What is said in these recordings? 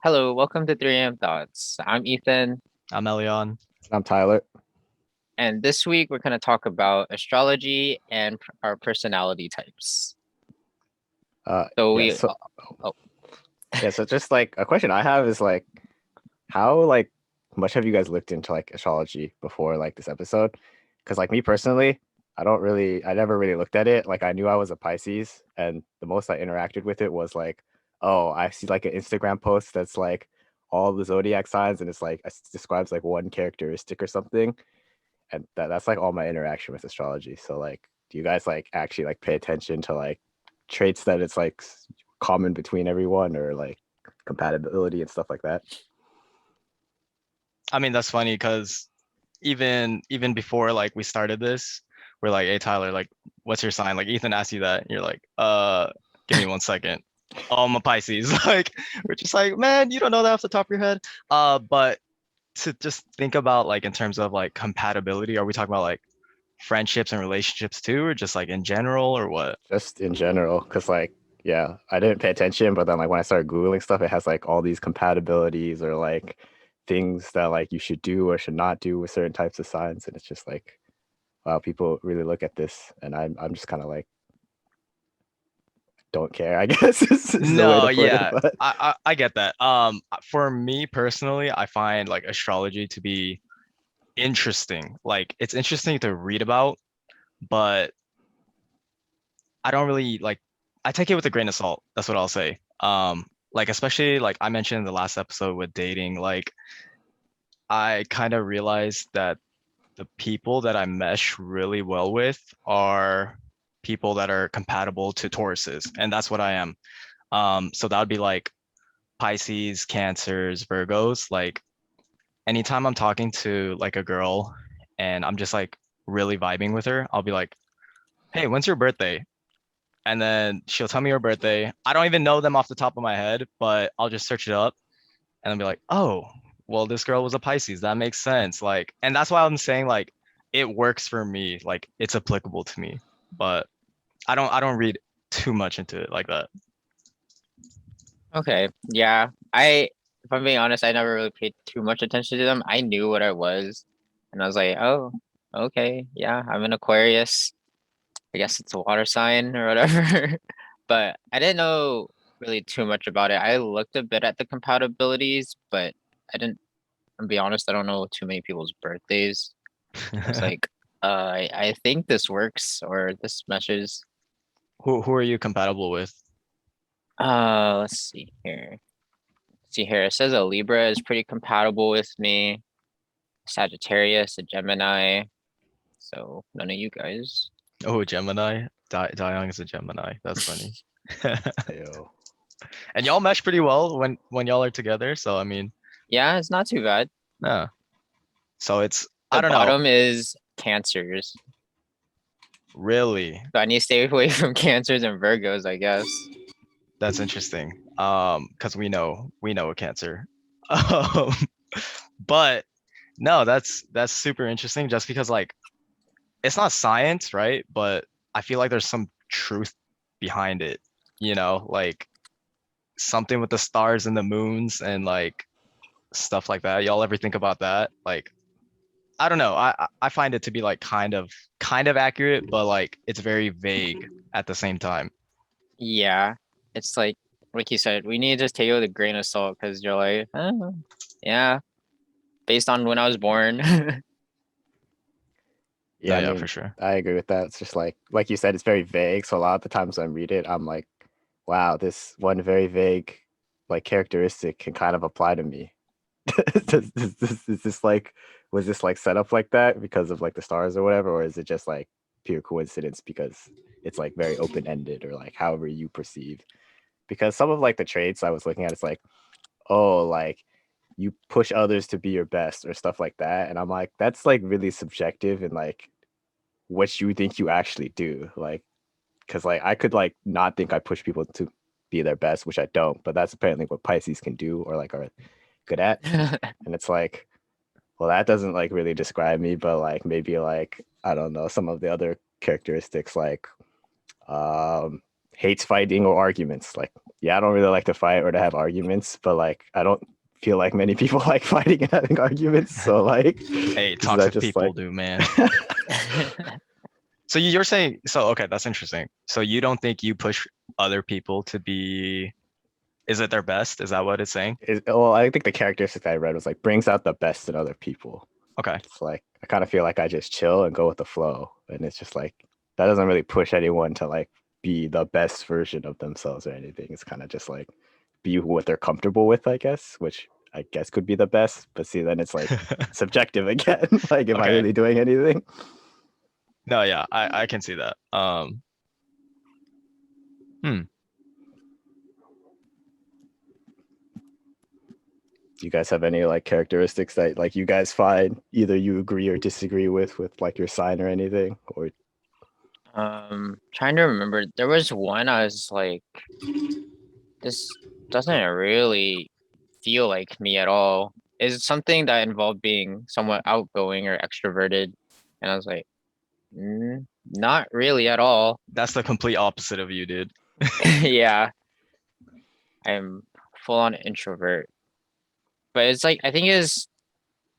Hello, welcome to 3am Thoughts. I'm Ethan, I'm Elion. I'm Tyler. and this week we're going to talk about astrology and our personality types. So Yeah, we, so oh, yeah, so just like a question I have is like how like much have you guys looked into like astrology before like this episode? Because like me personally, I never really looked at it. Like I knew I was a Pisces, and the most I interacted with it was like, oh, I see like an Instagram post that's like all the zodiac signs, and it's like it describes like one characteristic or something, and that's like all my interaction with astrology. So like, do you guys like actually like pay attention to like traits that it's like common between everyone or like compatibility and stuff like that? I mean, that's funny because even before like we started this, we're like, hey Tyler, like, what's your sign? Like Ethan asked you that. And you're like, give me 1 second. Oh, I'm a Pisces. Like, we're just like, man, you don't know that off the top of your head. But to just think about like in terms of like compatibility, are we talking about like friendships and relationships too, or just like in general, or what? Just in general, because like yeah, I didn't pay attention, but then like when I started googling stuff, it has like all these compatibilities or like things that like you should do or should not do with certain types of signs, and it's just like wow, people really look at this, and I'm just kind of like don't care, I guess is the way No, to put it. yeah, But I get that. For me personally, I find like astrology to be interesting. Like it's interesting to read about, but I don't really like I take it with a grain of salt. That's what I'll say. Like especially like I mentioned in the last episode with dating, like I kind of realized that the people that I mesh really well with are people that are compatible to Tauruses, and that's what I am. So that would be like Pisces, Cancers, Virgos. Like anytime I'm talking to like a girl and I'm just like really vibing with her, I'll be like, "Hey, when's your birthday?" And then she'll tell me her birthday. I don't even know them off the top of my head, but I'll just search it up and I'll be like, "Oh, well, this girl was a Pisces. That makes sense." Like, and that's why I'm saying like it works for me. Like it's applicable to me, but I don't read too much into it like that. okay, yeah. If I'm being honest, I never really paid too much attention to them. I knew what I was, and I was like, oh, okay, yeah, I'm an Aquarius. I guess it's a water sign or whatever. But I didn't know really too much about it. I looked a bit at the compatibilities, but I didn't, I'll be honest, I don't know too many people's birthdays. I was like, I think this works or this meshes. Who are you compatible with? Let's see here. See here. It says a Libra is pretty compatible with me. Sagittarius, a Gemini. So none of you guys. Oh, Gemini. Young is a Gemini. That's funny. yo, And y'all mesh pretty well when y'all are together. So I mean, Yeah, it's not too bad. yeah. So it's The I don't know, bottom is Cancers. really. So I need to stay away from Cancers and Virgos, I guess. That's interesting. Because we know a Cancer. Um, but no, that's super interesting just because like it's not science, right? But I feel like there's some truth behind it, like something with the stars and the moons and like stuff like that. Y'all ever think about that? Like, I don't know. I find it to be like kind of accurate, but like it's very vague at the same time. Yeah, it's like you said, we need to just take it with a grain of salt because you're like, yeah, based on when I was born. yeah, No, I yeah, for mean, sure. I agree with that. It's just like you said, it's very vague. So a lot of the times I read it, I'm like, wow, this one very vague like characteristic can kind of apply to me. Is this like was this like set up like that because of like the stars or whatever, or is it just like pure coincidence because it's like very open ended or like however you perceive? Because some of like the traits I was looking at, it's like, oh, like you push others to be your best or stuff like that, and I'm like, that's like really subjective and like what you think you actually do, like because like I could like not think I push people to be their best, which I don't, but that's apparently what Pisces can do or like are good at, and it's like well, that doesn't like really describe me, but like maybe like I don't know some of the other characteristics like um hates fighting or arguments. Like yeah, I don't really like to fight or to have arguments, but like I don't feel like many people like fighting and having arguments. So like, Hey, this is I toxic just people like do, man. So you're saying, so okay, that's interesting. So you don't think you push other people to be, is it their best? Is that what it's saying? well, I think the characteristic I read was like brings out the best in other people. Okay. It's like I kind of feel like I just chill and go with the flow, and it's just like that doesn't really push anyone to like be the best version of themselves or anything. It's kind of just like be what they're comfortable with, I guess, which I guess could be the best. But see, then it's like subjective again. Like, am I Okay. really doing anything? No, yeah, I can see that. Hmm. Do you guys have any like characteristics that like you guys find either you agree or disagree with like your sign or anything? Or Trying to remember. There was one I was like, this doesn't really feel like me at all. Is something that involved being somewhat outgoing or extroverted, and I was like, not really at all. That's the complete opposite of you, dude. Yeah, I'm full on introvert. But it's like I think it's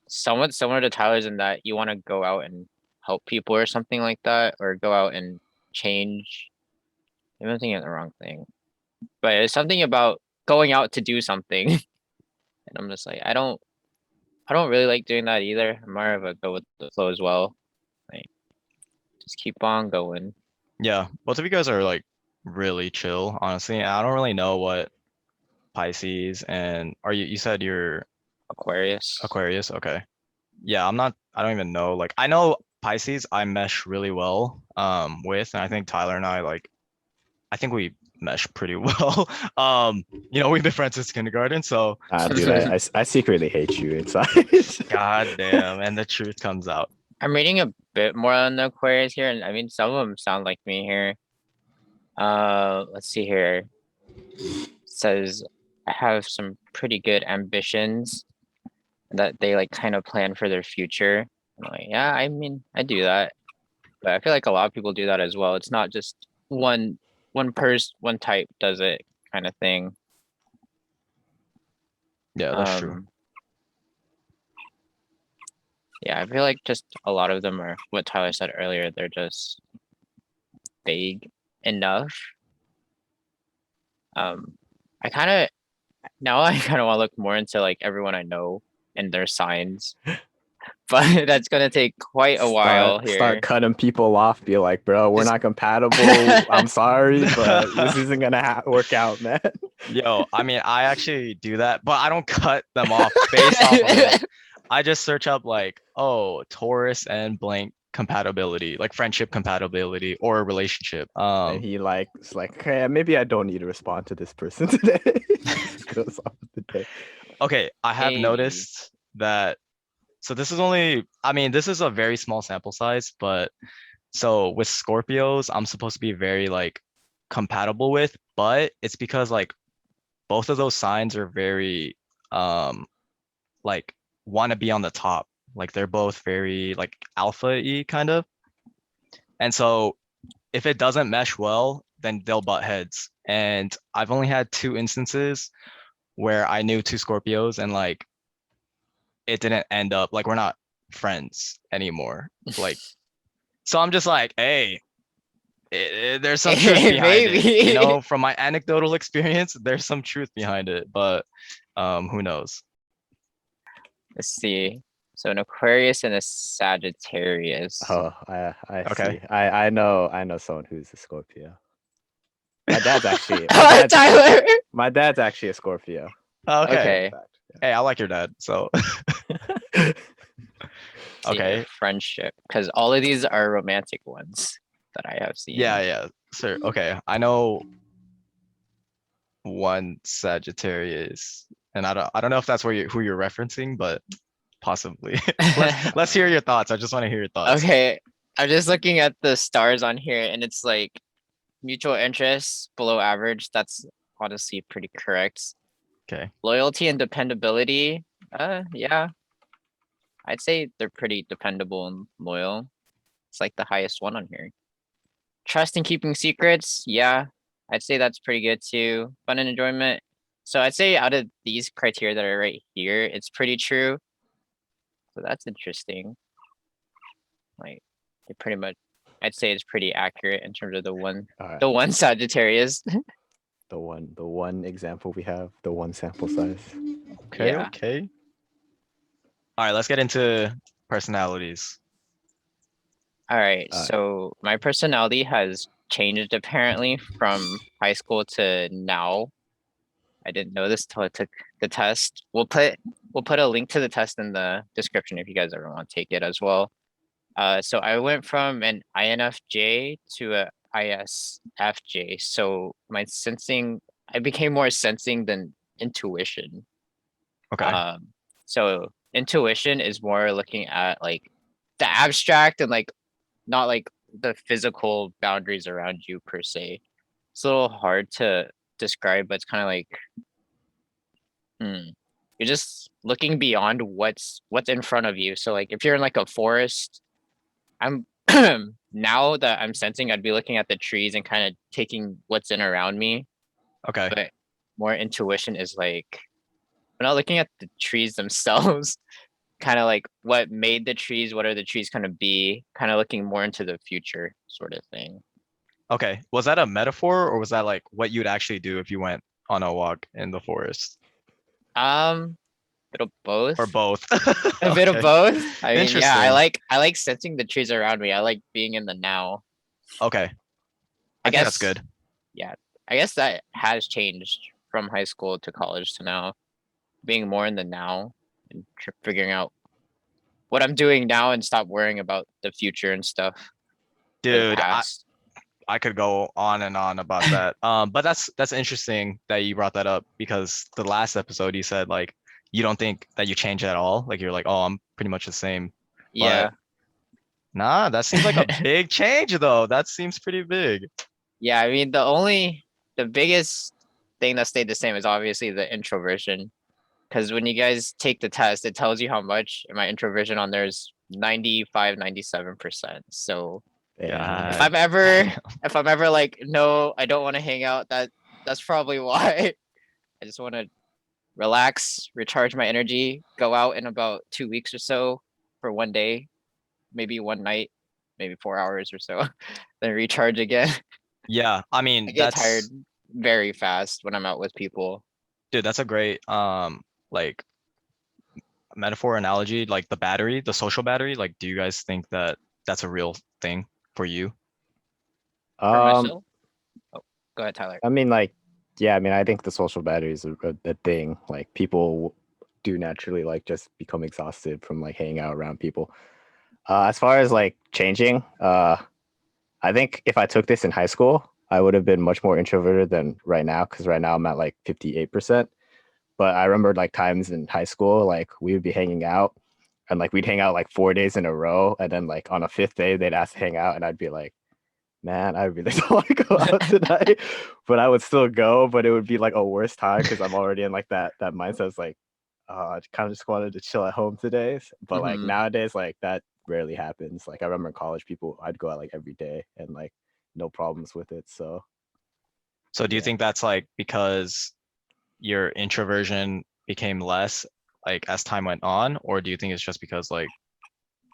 somewhat similar to Tyler's in that you want to go out and help people or something like that, or go out and change. Maybe I'm thinking of the wrong thing. But it's something about going out to do something. And I'm just like, I don't really like doing that either. I'm more of a go with the flow as well. Like just keep on going. Yeah, both of you guys are like really chill, honestly. I don't really know what Pisces and are you said you're Aquarius. Aquarius? Okay. Yeah, I don't even know. Like I know Pisces I mesh really well with, and I think Tyler and I like I think we mesh pretty well. We've been friends since kindergarten, so dude, I secretly hate you inside. god damn, and the truth comes out. I'm reading a bit more on the Aquarius here, and I mean some of them sound like me here. Let's see here. It says I have some pretty good ambitions that they like kind of plan for their future. I'm like, yeah, I mean, I do that, but I feel like a lot of people do that as well. It's not just one type does it kind of thing. Yeah, that's true. Yeah, I feel like just a lot of them are what Tyler said earlier. They're just vague enough. Um, I kind of now I kind of want to look more into like everyone I know and their signs, but that's gonna take quite a while Start here. cutting people off. Be like, bro, we're Just not compatible. I'm sorry, but this isn't gonna work out, man. Yo, I mean, I actually do that, but I don't cut them off based off of it. I just search up like, oh, Taurus and blank compatibility, like friendship compatibility or relationship. And he like, it's like, okay, maybe I don't need to respond to this person today. Just goes off with the day. Okay, I have maybe. noticed that. So this is only, I mean, this is a very small sample size, but so with Scorpios, I'm supposed to be very like compatible with, but it's because like both of those signs are very um like want to be on the top. Like they're both very like alpha-y kind of. And so if it doesn't mesh well, then they'll butt heads. And I've only had two instances where I knew two Scorpios and like it didn't end up like we're not friends anymore. Like so I'm just like, hey, there's some truth behind it. You Maybe. know, from my anecdotal experience, there's some truth behind it, but who knows? Let's see. So an Aquarius and a Sagittarius. Oh, I Okay. see. I know someone who's a Scorpio. My dad's actually Tyler. my dad's actually a Scorpio. Okay. Okay. Hey, I like your dad. So See here, okay. friendship, because all of these are romantic ones that I have seen. Yeah. Sir. Okay. I know one Sagittarius, and I don't know if that's who you're referencing, but possibly. Let's hear your thoughts. I just want to hear your thoughts. Okay, I'm just looking at the stars on here, and it's like mutual interests below average. That's honestly pretty correct. Okay. Loyalty and dependability. Yeah, I'd say they're pretty dependable and loyal. It's like the highest one on here. Trust and keeping secrets. Yeah, I'd say that's pretty good too. Fun and enjoyment. So I'd say out of these criteria that are right here, it's pretty true. So that's interesting. Like it pretty much, I'd say it's pretty accurate in terms of All right. the one Sagittarius. The one example we have, the one sample size. Okay, Yeah. okay. All right, let's get into personalities. All right. All right. So my personality has changed apparently from high school to now. I didn't know this till I took the test. We'll put a link to the test in the description if you guys ever want to take it as well. So I went from an INFJ to a ISFJ. So my sensing, I became more sensing than intuition. Okay. Um, so intuition is more looking at like the abstract and like not like the physical boundaries around you per se. It's a little hard to describe, but it's kind of like, you're just looking beyond what's in front of you. So like if you're in like a forest, I'm now that I'm sensing, I'd be looking at the trees and kind of taking what's in around me. Okay. But more intuition is like we're not looking at the trees themselves, kind of like what made the trees, what are the trees gonna be, kind of looking more into the future sort of thing. Okay. Was that a metaphor or was that like what you'd actually do if you went on a walk in the forest? Um, bit of both. Or both? A bit of Okay. both. I mean, yeah, I Interesting. like I like sensing the trees around me. I like being in the now. Okay. I I think that's guess, good. yeah, I guess that has changed from high school to college to now, being more in the now and figuring out what I'm doing now and stop worrying about the future and stuff or the Dude, past. I could go on and on about that. But that's interesting that you brought that up because the last episode you said like you don't think that you change at all. Like you're like, oh, I'm pretty much the same. But Yeah. nah, that seems like a big change though. That seems pretty big. Yeah, I mean, the biggest thing that stayed the same is obviously the introversion. Because when you guys take the test, it tells you how much my introversion on there is 95, 97%. So if God. I'm ever if I'm ever like, no, I don't want to hang out, that's probably why. I just want to relax, recharge my energy, go out in about 2 weeks or so for one day, maybe one night, maybe 4 hours or so, then recharge again. Yeah, I I mean get tired that's very fast when I'm out with people. dude, that's a great like metaphor analogy, like the battery, the social battery. Like, do you guys think that that's a real thing for you? For Um, myself, oh, go ahead, Tyler. I mean, like, yeah, I mean, I think the social battery is a thing. Like, people do naturally like just become exhausted from like hanging out around people. As far as like changing, I think if I took this in high school, I would have been much more introverted than right now because right now I'm at like 58%. But I remember like times in high school, like we would be hanging out and like we'd hang out like 4 days in a row. And then like on a fifth day, they'd ask to hang out. And I'd be like, man, I really don't want to go out tonight. But I would still go, but it would be like a worse time because I'm already in like that mindset. It's like, I kind of just wanted to chill at home today. But like Hmm. nowadays, like that rarely happens. Like I remember in college, people I'd go out like every day and like no problems with it. So So do you yeah, think that's like because your introversion became less like as time went on, or do you think it's just because like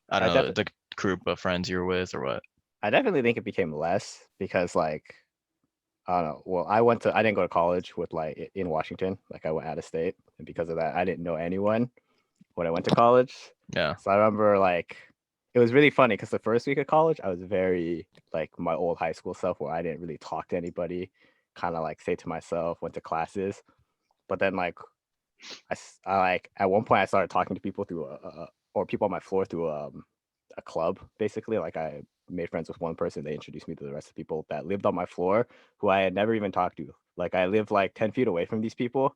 I don't I know definitely the group of friends you're with or what? I definitely think it became less because like I don't know. Well, I didn't go to college with like in Washington. Like I went out of state, and because of that, I didn't know anyone when I went to college. Yeah. So I remember like it was really funny because the first week of college, I was very like my old high school self where I didn't really talk to anybody, kind of like stay to myself, went to classes. But then like I like at one point I started talking to people through or people on my floor through a club basically. Like I made friends with one person. They introduced me to the rest of the people that lived on my floor who I had never even talked to. Like I lived like 10 feet away from these people.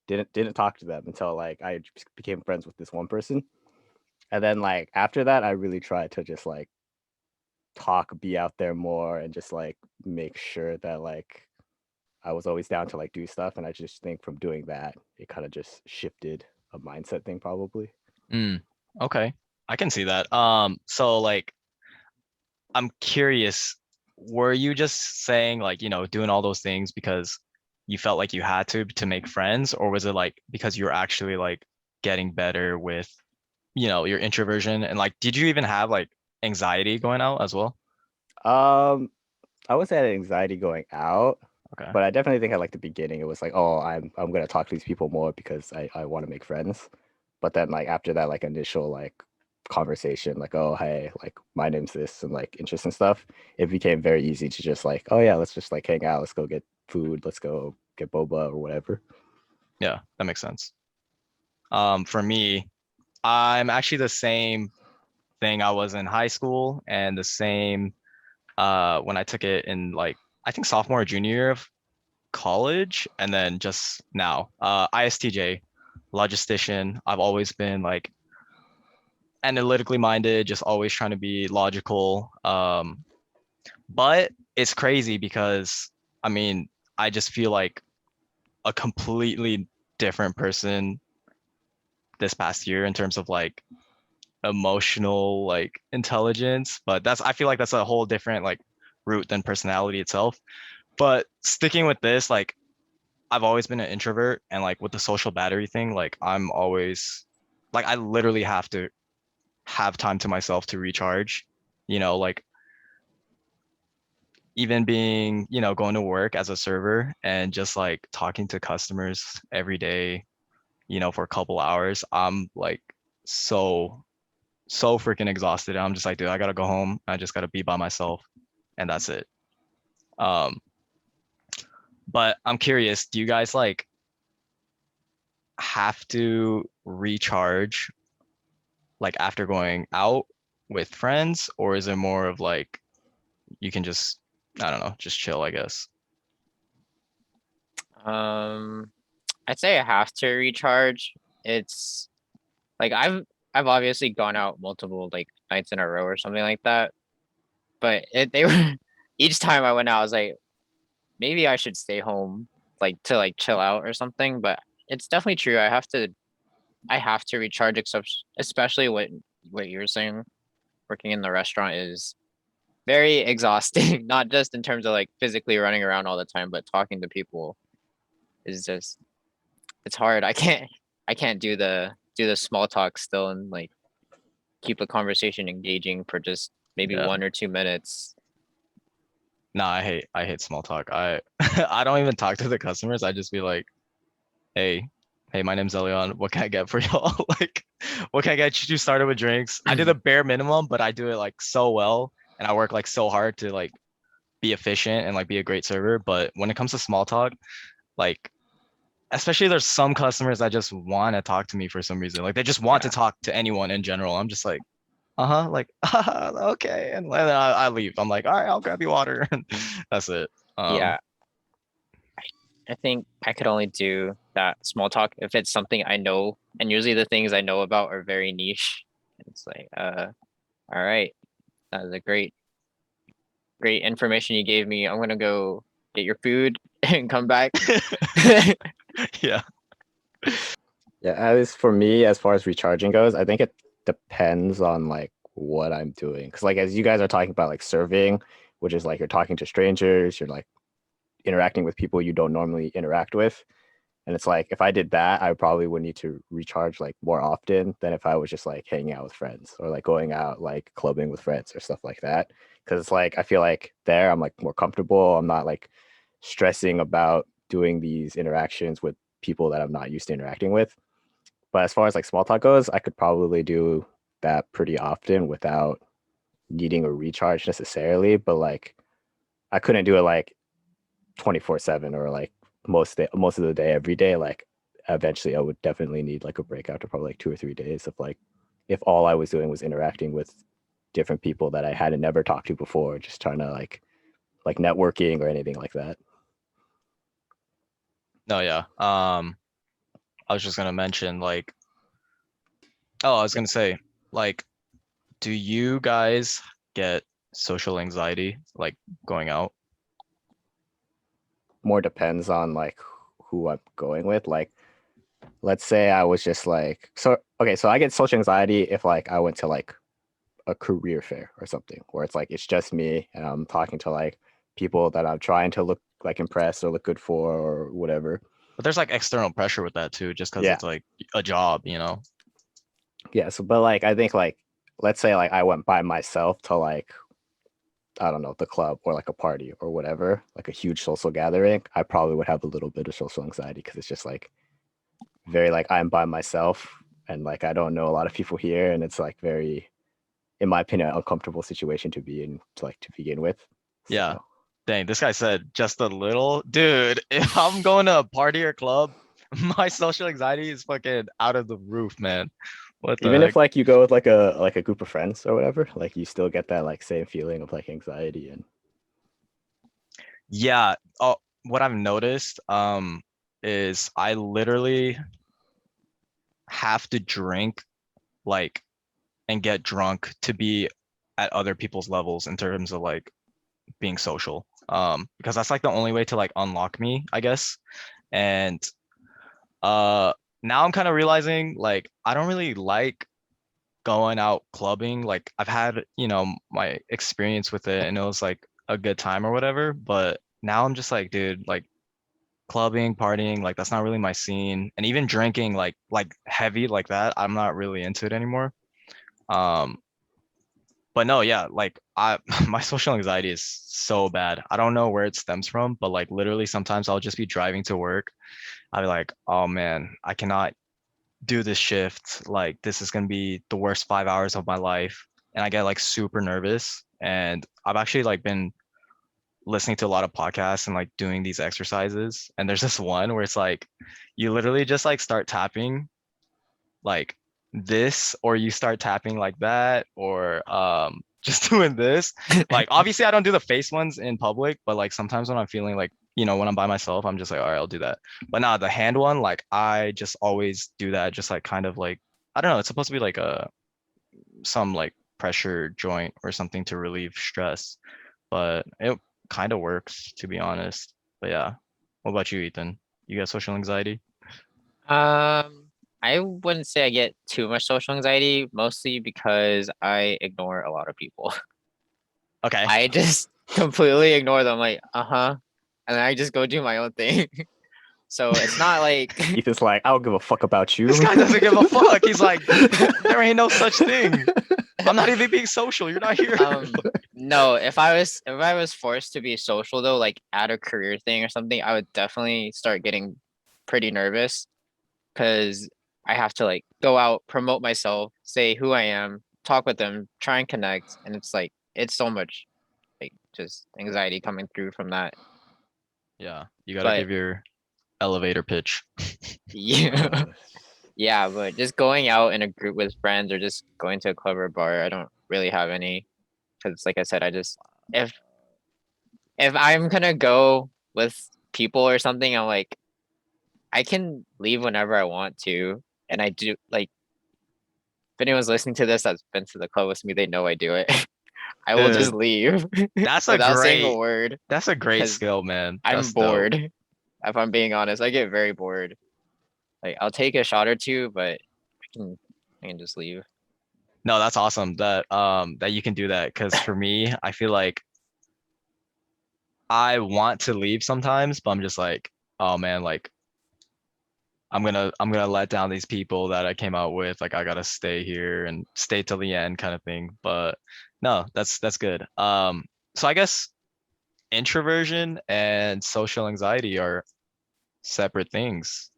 Didn't talk to them until like I just became friends with this one person. And then like after that, I really tried to just like talk, be out there more, and just like make sure that like I was always down to like do stuff. And I just think from doing that, it kind of just shifted a mindset thing probably. Mm, okay. I can see that. So like I'm curious were you just saying like, doing all those things because you felt like you had to make friends, or was it like because you're actually like getting better with, your introversion? And like, did you even have like anxiety going out as well? Um, I was at anxiety going out, Okay. but I definitely think at like the beginning it was like, oh, I'm gonna talk to these people more because I want to make friends. But then like after that like initial like conversation, like, oh hey, like my name's this and like interest and stuff, it became very easy to just like, oh yeah, let's just like hang out, let's go get food, let's go get boba or whatever. Yeah, that makes sense. For me, I'm actually the same thing I was in high school and the same when I took it in like I think sophomore or junior year of college, and then just now. ISTJ, logistician. I've always been like analytically minded, just always trying to be logical. But it's crazy because I mean, I just feel like a completely different person this past year in terms of like emotional like intelligence, but that's I feel like that's a whole different like route than personality itself. But sticking with this, like I've always been an introvert, and like with the social battery thing, like I'm always like I literally have to have time to myself to recharge. Like even being, going to work as a server and just like talking to customers every day, for a couple hours, I'm like so so freaking exhausted. I'm just like, dude, I gotta go home. I just gotta be by myself, and that's it. Um, but I'm curious, do you guys like have to recharge like after going out with friends, or is it more of like you can just, I don't know, just chill, I guess? Um, I'd say I have to recharge. It's like I've obviously gone out multiple like nights in a row or something like that, but they were each time I went out, I was like, maybe I should stay home like to like chill out or something. But it's definitely true. I have to recharge, except especially what you're saying. Working in the restaurant is very exhausting, not just in terms of like physically running around all the time, but talking to people is just it's hard. I can't do the small talk still and like keep a conversation engaging for just maybe Yeah. 1 or 2 minutes. No, I hate small talk. I I don't even talk to the customers. I just be like, hey, hey, my name's Elion. What can I get for y'all? Like, what can I get you started with drinks? I do the bare minimum, but I do it like so well, and I work like so hard to like be efficient and like be a great server. But when it comes to small talk, like especially there's some customers that just want to talk to me for some reason. Like they just want to Yeah. talk to anyone in general. I'm just like, uh-huh, like okay, and then I leave. I'm like, all right, I'll grab you water, and that's it. Yeah. I think I could only do that small talk if it's something I know, and usually the things I know about are very niche. It's like, all right, that was a great information you gave me. I'm gonna go get your food and come back. Yeah, Yeah, at least for me, as far as recharging goes, I think it depends on like what I'm doing. Because like as you guys are talking about like serving, which is like you're talking to strangers, you're like interacting with people you don't normally interact with. And it's like if I did that, I probably would need to recharge like more often than if I was just like hanging out with friends or like going out like clubbing with friends or stuff like that. Because it's like I feel like there I'm like more comfortable. I'm not like stressing about doing these interactions with people that I'm not used to interacting with. But as far as like small talk goes, I could probably do that pretty often without needing a recharge necessarily. But like I couldn't do it like 24/7 or like most of the day every day. Like eventually I would definitely need like a break after probably like 2 or 3 days of like if all I was doing was interacting with different people that I hadn't never talked to before, just trying to like networking or anything like that. no, yeah. I was just gonna mention like, oh, I was gonna say like, do you guys get social anxiety like going out? More depends on like who I'm going with. Like let's say I was just like so okay, so I get social anxiety if like I went to like a career fair or something where it's like it's just me and I'm talking to like people that I'm trying to look like impress or look good for or whatever. But there's like external pressure with that too, just because Yeah. it's like a job, you know? Yeah. So, but like, I think like, let's say like I went by myself to like, I don't know, the club or like a party or whatever, like a huge social gathering, I probably would have a little bit of social anxiety because it's just like very like I'm by myself and like I don't know a lot of people here. And it's like very, in my opinion, uncomfortable situation to be in to like to begin with. Yeah. So Dang, this guy said just a little. Dude, if I'm going to a party or club, my social anxiety is fucking out of the roof, man. What the even if heck? like you go with like a group of friends or whatever, like you still get that like same feeling of like anxiety and Yeah. Oh, what I've noticed, is I literally have to drink like and get drunk to be at other people's levels in terms of like being social. Because that's like the only way to like unlock me, I guess. And uh now I'm kind of realizing like I don't really like going out clubbing. Like I've had, my experience with it and it was like a good time or whatever, but now I'm just like, dude, like clubbing, partying, like that's not really my scene. And even drinking like heavy like that, I'm not really into it anymore. Um, but no, yeah, like I my social anxiety is so bad. I don't know where it stems from, but like literally sometimes I'll just be driving to work. I'll be like, oh man, I cannot do this shift. Like this is gonna be the worst 5 hours of my life. And I get like super nervous. And I've actually like been listening to a lot of podcasts and like doing these exercises. And there's this one where it's like you literally just like start tapping like this, or you start tapping like that, or just doing this. Like obviously I don't do the face ones in public, but like sometimes when I'm feeling like, when I'm by myself, I'm just like, all right, I'll do that. But nah, the hand one, like I just always do that, just like kind of like, I don't know, it's supposed to be like some like pressure joint or something to relieve stress, but it kind of works to be honest. But yeah. What about you, Ethan? You got social anxiety? I wouldn't say I get too much social anxiety, mostly because I ignore a lot of people. Okay. I just completely ignore them, like, uh-huh. And then I just go do my own thing. So it's not like Ethan's like, I don't give a fuck about This you. guy doesn't give a fuck. He's like, there ain't no such thing. I'm not even being social. You're not here. no, if I was forced to be social though, like at a career thing or something, I would definitely start getting pretty nervous because I have to like go out, promote myself, say who I am, talk with them, try and connect, and it's like it's so much like just anxiety coming through from that. Yeah, you gotta But give your elevator pitch. yeah, yeah, but just going out in a group with friends or just going to a club or bar, I don't really have any because like I said, I just if if I'm gonna go with people or something, I'm like I can leave whenever I want to, and I do like if anyone's listening to this that's been to the club with me, they know I do it. I will just Dude, leave that's a without saying a great word that's a great because skill, man. I'm That's dope. bored. If I'm being honest, I get very bored. Like I'll take a shot or two, but I can just leave. No, that's awesome that you can do that. Because for me, I feel like I want to leave sometimes, but I'm just like, oh man, like I'm gonna let down these people that I came out with. Like I gotta stay here and stay till the end kind of thing. But no, that's good. So I guess introversion and social anxiety are separate things.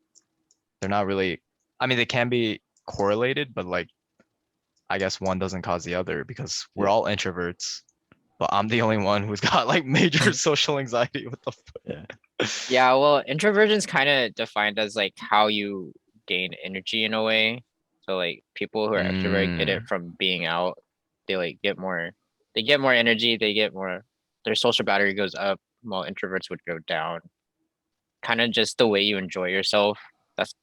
They're not really, I mean, they can be correlated, but like I guess one doesn't cause the other because we're Yeah, all introverts, but I'm the only one who's got like major social anxiety. What the yeah. Yeah, well, introversion's kind of defined as like how you gain energy in a way. So like people who are extrovert get it Mm, from being out. They like they get more energy, they get more their social battery goes up while introverts would go down. Kind of just the way you enjoy yourself. That's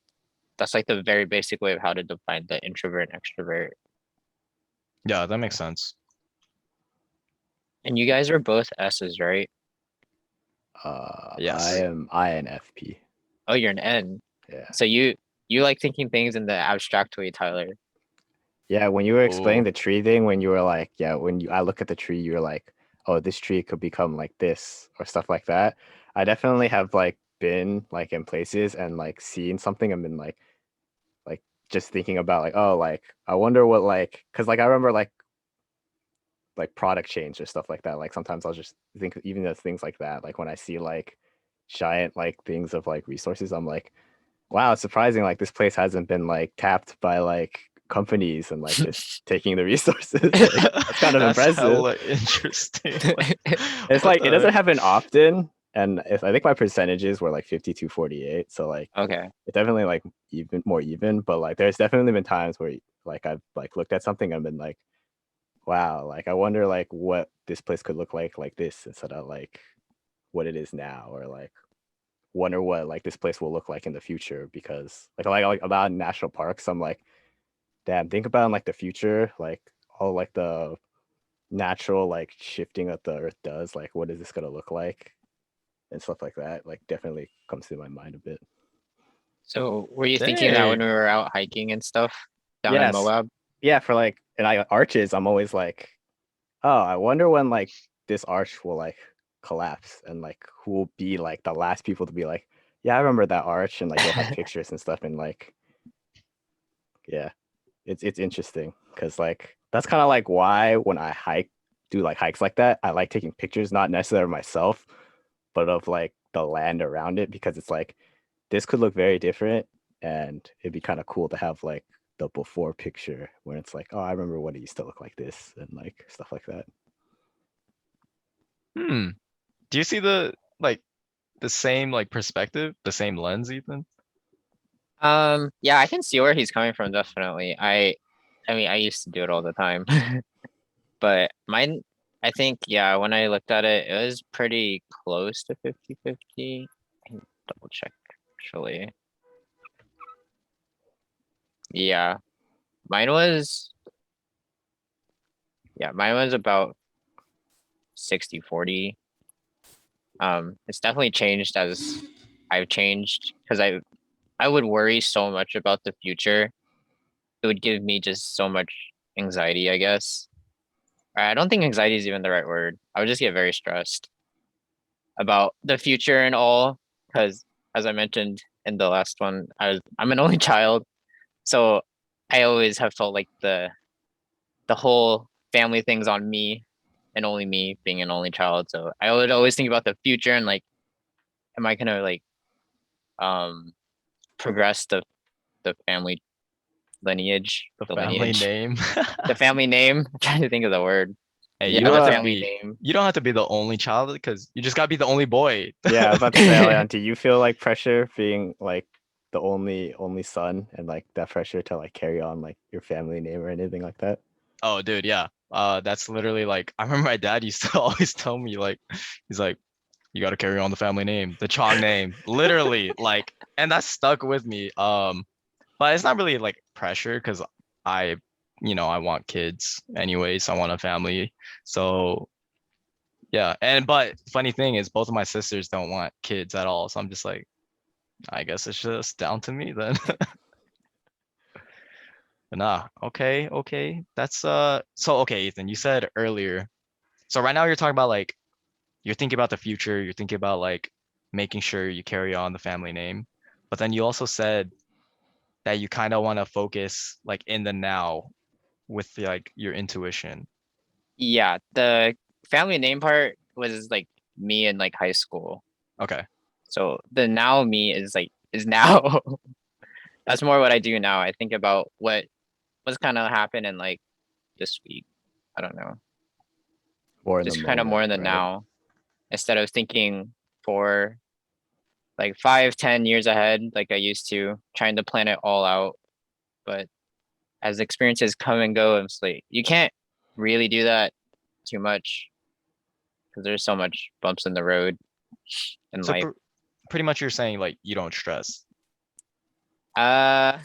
that's like the very basic way of how to define the introvert and extrovert. yeah, that makes sense. And you guys are both S's, right? I Yes. am INFP. Oh, you're an N. Yeah. So you like thinking things in the abstract way, Tyler. Yeah, when you were explaining Oh, the tree thing, when you were like, yeah, when you I look at the tree, you're like, oh, this tree could become like this or stuff like that. I definitely have like been like in places and like seen something and been like just thinking about like, oh, like I wonder what like because like I remember like product change or stuff like that. Like sometimes I'll just think even of things like that. Like when I see like giant like things of like resources, I'm like, wow, it's surprising like this place hasn't been like tapped by like companies and like just taking the resources. Like that's kind of that's impressive. hella interesting. Like, It's what like it the doesn't heck? happen often. And if I think my percentages were like 52-48. So like Okay. it's definitely like even more even, but like there's definitely been times where like I've like looked at something and been like, wow, like I wonder like what this place could look like this instead of like what it is now, or like wonder what like this place will look like in the future because like about national parks, I'm like, damn, think about in like the future, like all like the natural like shifting that the earth does, like what is this gonna look like and stuff like that. Like definitely comes to my mind a bit. So were you thinking that when Dang. we were out hiking and stuff down in Yes. Moab? Yeah, for like and I arches, I'm always like, oh, I wonder when like this arch will like collapse and like who will be like the last people to be like, yeah, I remember that arch, and like you'll have pictures and stuff and like yeah, it's interesting because like that's kind of like why when I hike do like hikes like that, I like taking pictures not necessarily of myself, but of like the land around it because it's like this could look very different and it'd be kind of cool to have like the before picture where it's like, oh, I remember what it used to look like this and like stuff like that. Hmm. Do you see the same like perspective, the same lens, Ethan? Yeah, I can see where he's coming from, definitely. I mean, I used to do it all the time. But mine, I think, yeah, when I looked at it, it was pretty close to 50-50. I can double check actually. Yeah, mine was, yeah, mine was about 60-40. It's definitely changed as I've changed because I would worry so much about the future. It would give me just so much anxiety, I guess. I don't think anxiety is even the right word. I would just get very stressed about the future and all, because as I mentioned in the last one, I'm an only child, so I always have felt like the whole family thing's on me and only me being an only child. So I would always think about the future and like, am I gonna like um progress the family lineage, The the family lineage, name. the family name? I'm trying to think of the word. Hey, Yeah, you don't the have to family be name. you don't have to be the only child because you just gotta be the only boy. Yeah, I was about to say, Leon, do you feel like pressure being like the only son and like that pressure to like carry on like your family name or anything like that? Oh, dude, yeah. That's literally like I remember my dad used to always tell me like he's like you got to carry on the family name, the Chong name, literally like, and that stuck with me. But it's not really like pressure because I, I want kids anyways. I want a family. So yeah, and but funny thing is both of my sisters don't want kids at all. So I'm just like, I guess it's just down to me then. But nah, okay, okay. That's so okay, Ethan, you said earlier. So right now you're talking about like you're thinking about the future, you're thinking about like making sure you carry on the family name. But then you also said that you kind of want to focus like in the now with like your intuition. Yeah, the family name part was like me in like high school. Okay. So the now me is now. That's more what I do now. I think about what's kind of happened in like this week. I don't know. Or in the Just kind of more moment, in the right? now instead of thinking for like 5-10 years ahead like I used to, trying to plan it all out. But as experiences come and go, it's like you can't really do that too much because there's so much bumps in the road in So life. pretty much you're saying like you don't stress. Uh,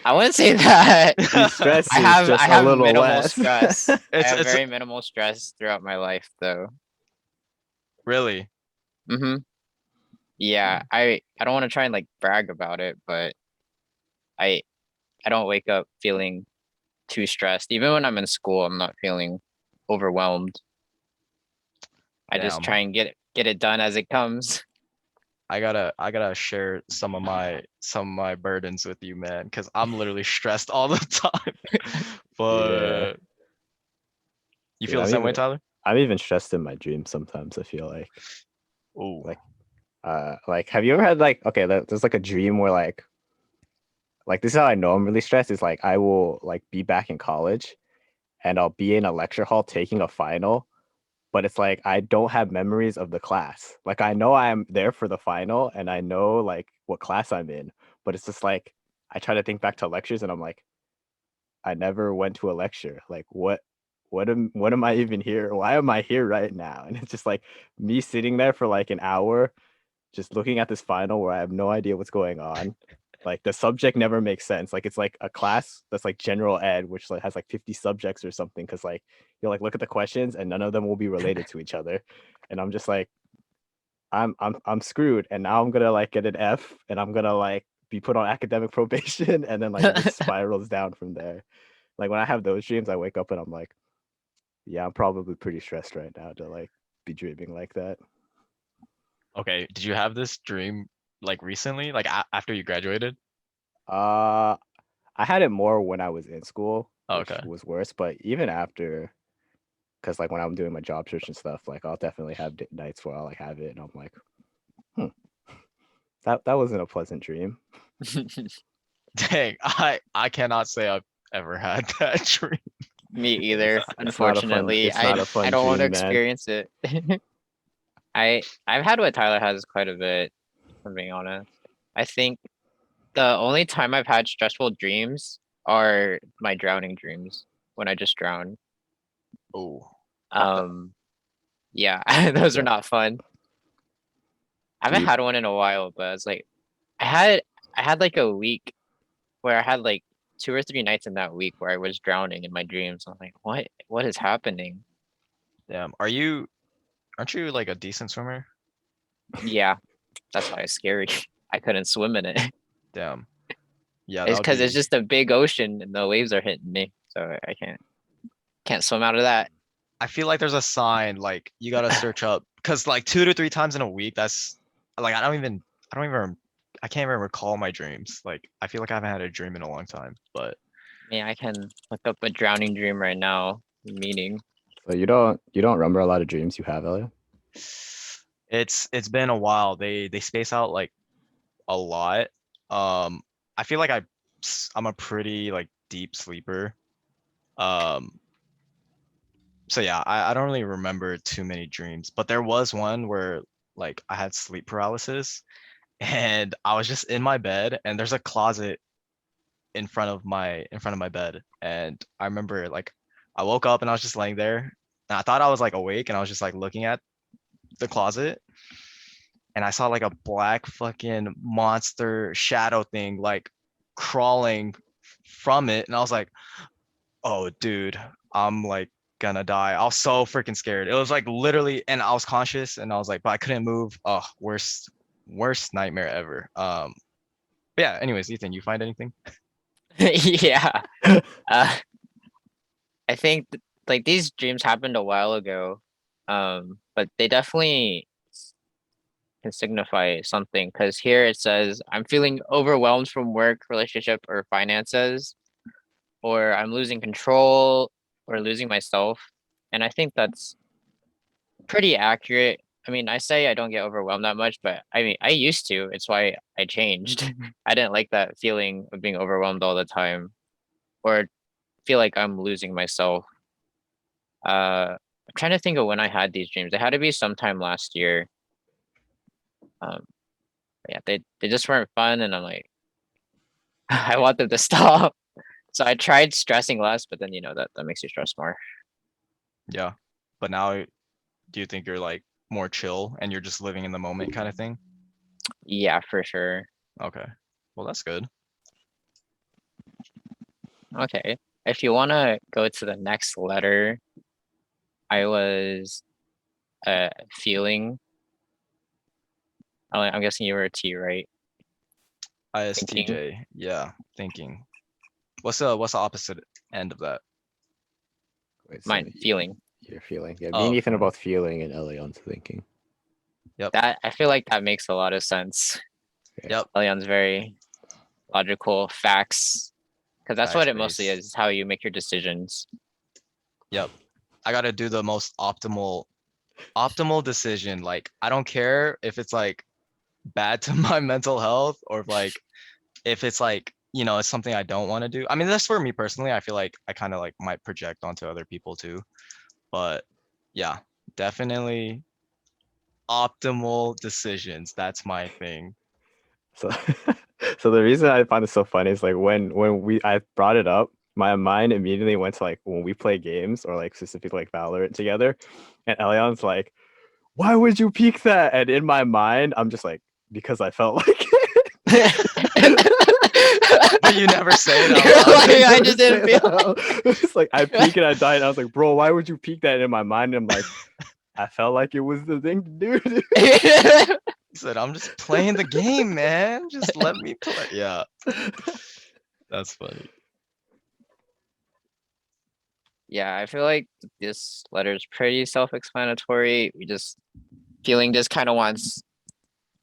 I wouldn't say that. He stresses I just a have little minimal less. stress. I have It's very minimal stress throughout my life though. really. Mm-hmm. Yeah, I don't want to try and like brag about it, but I I don't wake up feeling too stressed. Even when I'm in school, I'm not feeling overwhelmed. I just Damn. try and get it done as it comes. I gotta share some of my burdens with you, man, because I'm literally stressed all the time. Yeah, But you dude, feel the same way, Tyler? I'm even stressed in my dreams sometimes. I feel Oh, like like have you ever had like okay, there's like a dream where like this is how I know I'm really stressed. Is like I will like be back in college and I'll be in a lecture hall taking a final, but it's like I don't have memories of the class. Like I know I'm there for the final and I know like what class I'm in, but it's just like I try to think back to lectures and I'm like, I never went to a lecture. Like what am I even here? Why am I here right now? And it's just like me sitting there for like an hour just looking at this final where I have no idea what's going on. Like the subject never makes sense. Like it's like a class that's like general ed, which like has like 50 subjects or something. Cause like you'll like look at the questions and none of them will be related to each other. And I'm just like, I'm screwed. And now I'm gonna like get an F and I'm gonna like be put on academic probation and then like it just spirals down from there. Like when I have those dreams, I wake up and I'm like, yeah, I'm probably pretty stressed right now to like be dreaming like that. okay. Did you have this dream like recently, like after you graduated? Uh I had it more when I was in school, Oh, which okay. was worse. But even after, because like when I'm doing my job search and stuff, like I'll definitely have nights where I'll like have it, and I'm like, hmm, that wasn't a pleasant dream. Dang, I cannot say I've ever had that dream. Me It's either, it's not a fun unfortunately. it's not a I fun don't want to dream, man. experience it. I've had what Tyler has quite a bit, if I'm being honest. I think the only time I've had stressful dreams are my drowning dreams when I just drown. Oh, Um, yeah, those are Yeah. not fun. I Do haven't you? had one in a while, but it's like I had like a week where I had like 2 or 3 nights in that week where I was drowning in my dreams. I'm like, what is happening? damn. Aren't you like a decent swimmer? Yeah, that's why it's scary. I couldn't swim in it. Damn. Yeah, that It's would because it's be. just a big ocean and the waves are hitting me, so I can't swim out of that. I feel like there's a sign like you gotta search up because like 2 to 3 times in a week, that's like I don't even I can't even recall my dreams. Like I feel like I haven't had a dream in a long time. But I mean, I can look up a drowning dream right now. Meaning, So you don't remember a lot of dreams you have, Elliot? it's been a while. They space out like a lot. Um, I feel like I'm a pretty like deep sleeper. Um, so yeah, I don't really remember too many dreams, but there was one where like I had sleep paralysis and I was just in my bed and there's a closet in front of my bed. And I remember like I woke up and I was just laying there and I thought I was like awake and I was just like looking at the closet and I saw like a black fucking monster shadow thing like crawling from it and I was like, "Oh, dude, I'm like gonna die." I was so freaking scared. It was like literally and I was conscious and I was like, but I couldn't move. Oh, worst nightmare ever. But yeah, anyways, Ethan, you find anything? yeah. Uh, I think like these dreams happened a while ago, but they definitely can signify something because here it says I'm feeling overwhelmed from work, relationship, or finances, or I'm losing control or losing myself. And I think that's pretty accurate. I mean, I say I don't get overwhelmed that much, but I mean, I used to. It's why I changed. I didn't like that feeling of being overwhelmed all the time or feel like I'm losing myself. I'm trying to think of when I had these dreams. It had to be sometime last year. Um, but yeah, they just weren't fun, and I'm like, I want them to stop. So I tried stressing less, but then that makes you stress more. Yeah. But now do you think you're like more chill and you're just living in the moment kind of thing? Yeah, for sure. Okay. Well, that's good. Okay. If you want to go to the next letter, I was feeling. I'm guessing you were a T, right? Thinking. ISTJ. Yeah, thinking. What's the opposite end of that? Wait, so Mine, feeling. you're feeling. Yeah, me Oh, and Ethan are feeling. both feeling, and Elion's thinking. Yep. That I feel like that makes a lot of sense. Yep. Leon's very logical, facts, because that's what Facts it mostly based. is, how you make your decisions. Yep. I gotta do the most optimal decision. Like I don't care if it's like bad to my mental health or if it's like, it's something I don't want to do. I mean, that's for me personally. I feel like I kind of like might project onto other people too. But yeah, definitely optimal decisions. That's my thing. So, so the reason I find it so funny is like when I brought it up, my mind immediately went to like when we play games or like specifically like Valorant together, and Elion's like, "Why would you peek that?" And in my mind, I'm just like, "Because I felt like it." But you never say it out You're loud. like, I just didn't feel It's like I peek and I died. And I was like, "Bro, why would you peek that?" And in my mind, I'm like, I felt like it was the thing to do. He said, I'm just playing the game, man. Just let me play. Yeah, that's funny. Yeah, I feel like this letter is pretty self-explanatory. We just feeling just kind of wants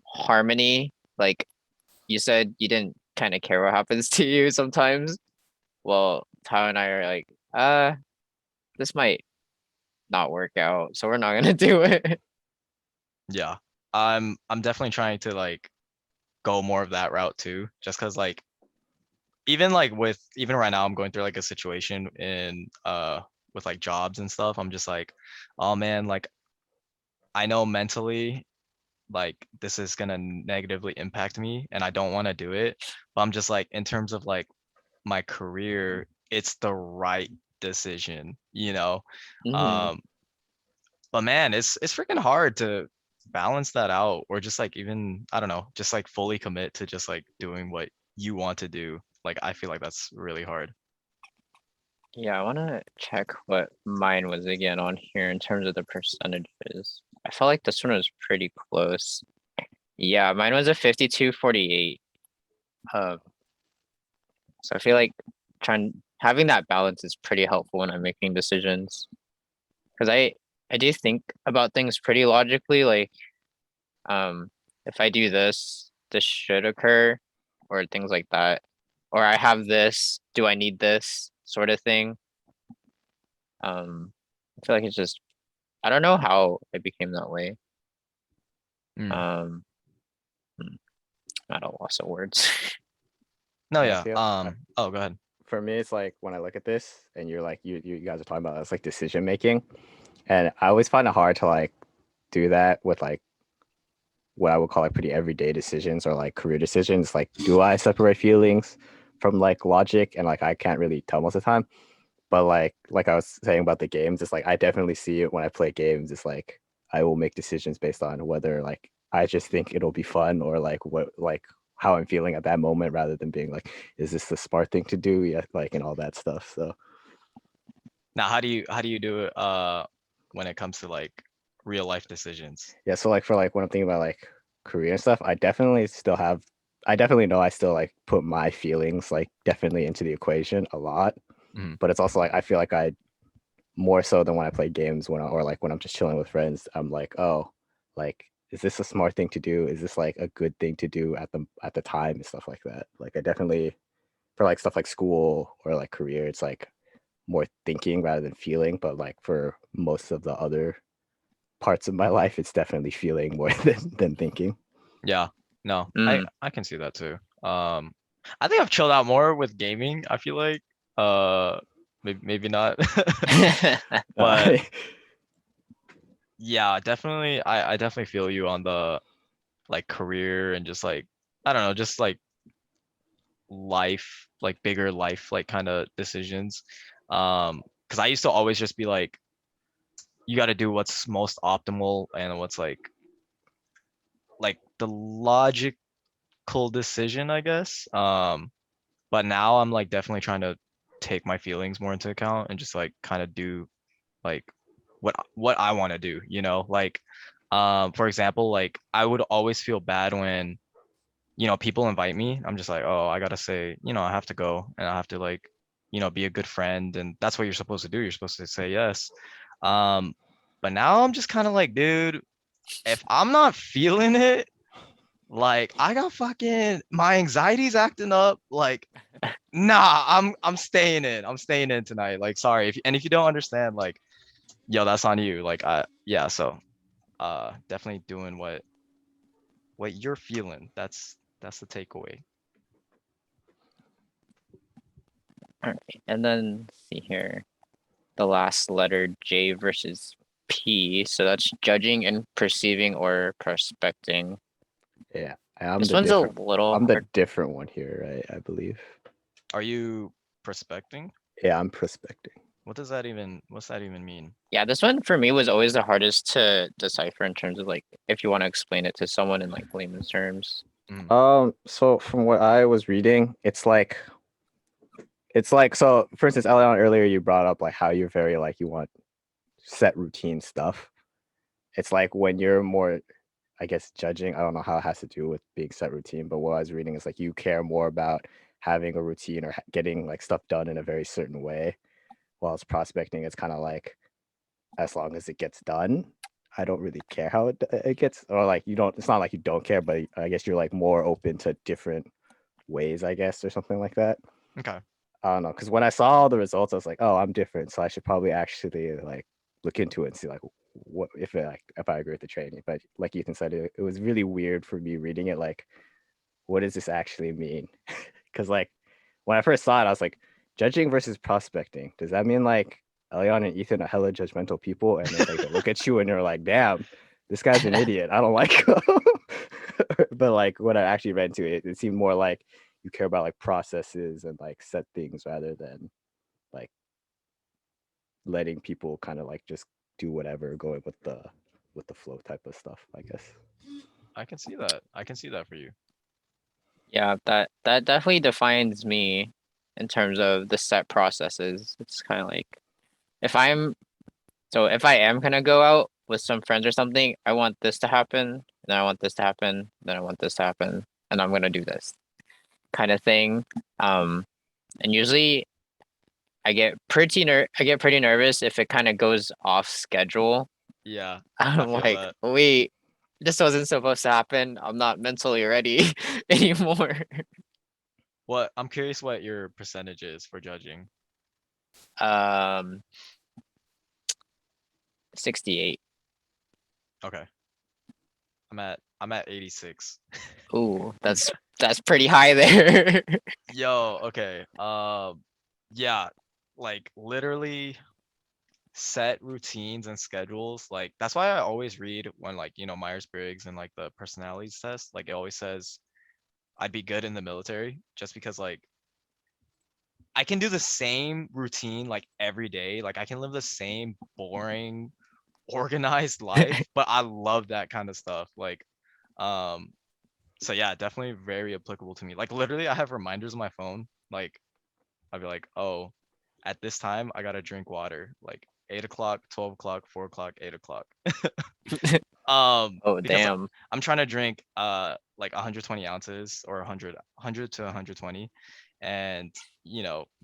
harmony. Like you said, you didn't kind of care what happens to you sometimes. Well, Tao and I are like, this might not work out, so we're not gonna do it. Yeah. I'm definitely trying to like go more of that route too. Just cause like even right now I'm going through like a situation in with like jobs and stuff. I'm just like, oh man, like I know mentally like this is gonna negatively impact me and I don't want to do it. But I'm just like in terms of like my career, it's the right decision, you know? hmm Um, but man, it's freaking hard to balance that out or just like even, I don't know, just like fully commit to just like doing what you want to do. Like I feel like that's really hard. Yeah, I wanna check what mine was again on here in terms of the percentages. I felt like this one was pretty close. Yeah, mine was a 52-48. Um, so I feel like having that balance is pretty helpful when I'm making decisions. Because I do think about things pretty logically, like if I do this, this should occur, or things like that. Or I have this, do I need this sort of thing? I feel like it's just I don't know how it became that way. Mm. Um, hmm, Not a loss of words. No, I yeah. feel Oh, go ahead. for me, it's like when I look at this and you're like you guys are talking about it's like decision making, and I always find it hard to like do that with like what I would call like pretty everyday decisions or like career decisions. Like, do I separate feelings from like logic? And like I can't really tell most of the time. But like I was saying about the games, it's like I definitely see it when I play games. It's like I will make decisions based on whether like I just think it'll be fun or like what like how I'm feeling at that moment rather than being like, is this the smart thing to do? Yeah, like and all that stuff. So Now, how do you do it when it comes to like real life decisions? yeah, so like for like when I'm thinking about like career and stuff, I definitely know I still like put my feelings like definitely into the equation a lot. Mhm. But it's also like I feel like I more so than when I play games or like when I'm just chilling with friends, I'm like, oh, like is this a smart thing to do? Is this like a good thing to do at the time and stuff like that? Like I definitely for like stuff like school or like career, it's like more thinking rather than feeling. But like for most of the other parts of my life, it's definitely feeling more than thinking. Yeah. No, I Mm. I can see that too. I think I've chilled out more with gaming. I feel like maybe not, but Uh, yeah, definitely. I definitely feel you on the like career and just like I don't know, just like life, like bigger life, like kind of decisions. Because I used to always just be like, you got to do what's most optimal and what's like the logical decision, I guess. But now I'm like definitely trying to take my feelings more into account and just like kind of do like what I want to do, like for example, like I would always feel bad when people invite me. I'm just like, oh, I gotta say, I have to go and I have to like be a good friend, and that's what you're supposed to do. You're supposed to say yes. Um, but now I'm just kind of like, dude, if I'm not feeling it, like I got fucking my anxiety's acting up. Like, nah, I'm staying in. I'm staying in tonight. Like, sorry. If you don't understand, like, yo, that's on you. Like, yeah, so definitely doing what you're feeling. That's the takeaway. All right. And then let's see here. The last letter J versus P. So that's judging and perceiving or prospecting. Yeah, This one's a little I'm the hard. different one here, right? I believe. Are you prospecting? Yeah, I'm prospecting. What's that even mean? Yeah, this one for me was always the hardest to decipher in terms of like if you want to explain it to someone in like layman's terms. Mm, So from what I was reading, it's like so. For instance, Elion, earlier you brought up like how you're very like you want set routine stuff. It's like when you're more, I guess, judging. I don't know how it has to do with being set routine, but what I was reading is like you care more about having a routine or getting like stuff done in a very certain way. While it's prospecting, it's kind of like as long as it gets done, I don't really care how it gets, or like you don't. It's not like you don't care, but I guess you're like more open to different ways, I guess, or something like that. okay. I don't know, because when I saw all the results, I was like, oh, I'm different, so I should probably actually like look into it and see like what if I agree with the training. But like Ethan said, it was really weird for me reading it. Like, what does this actually mean? Because like when I first saw it, I was like, judging versus prospecting. Does that mean like Elion and Ethan are hella judgmental people, and it's like they look at you and they're like, damn, this guy's an idiot. I don't like him. But like when I actually read into it, it seemed more like you care about like processes and like set things rather than like letting people kind of like just do whatever, going with the flow type of stuff, I guess. I can see that. I can see that for you. Yeah, that definitely defines me in terms of the set processes. It's kind of like if I'm if I am gonna go out with some friends or something, I want this to happen, then I want this to happen, then I want this to happen, and I'm gonna do this kind of thing. Um, and usually I get pretty nervous if it kind of goes off schedule. Yeah, I I'm feel like, that. wait, this wasn't supposed to happen. I'm not mentally ready anymore. I'm curious what your percentage is for judging. Um, 68. Okay. I'm at 86. Ooh, that's pretty high there. Yo, okay. Yeah, like literally set routines and schedules. Like that's why I always read when like, Myers-Briggs and like the personalities test, like it always says I'd be good in the military just because like I can do the same routine like every day. Like I can live the same boring, organized life, but I love that kind of stuff. Like, um, so yeah, definitely very applicable to me. Like literally, I have reminders on my phone. Like I'll be like, oh, at this time I gotta drink water. Like 8 o'clock, 12 o'clock, 4 o'clock, 8 o'clock. Oh, Because damn. I'm trying to drink like 120 ounces or 100 to 120, and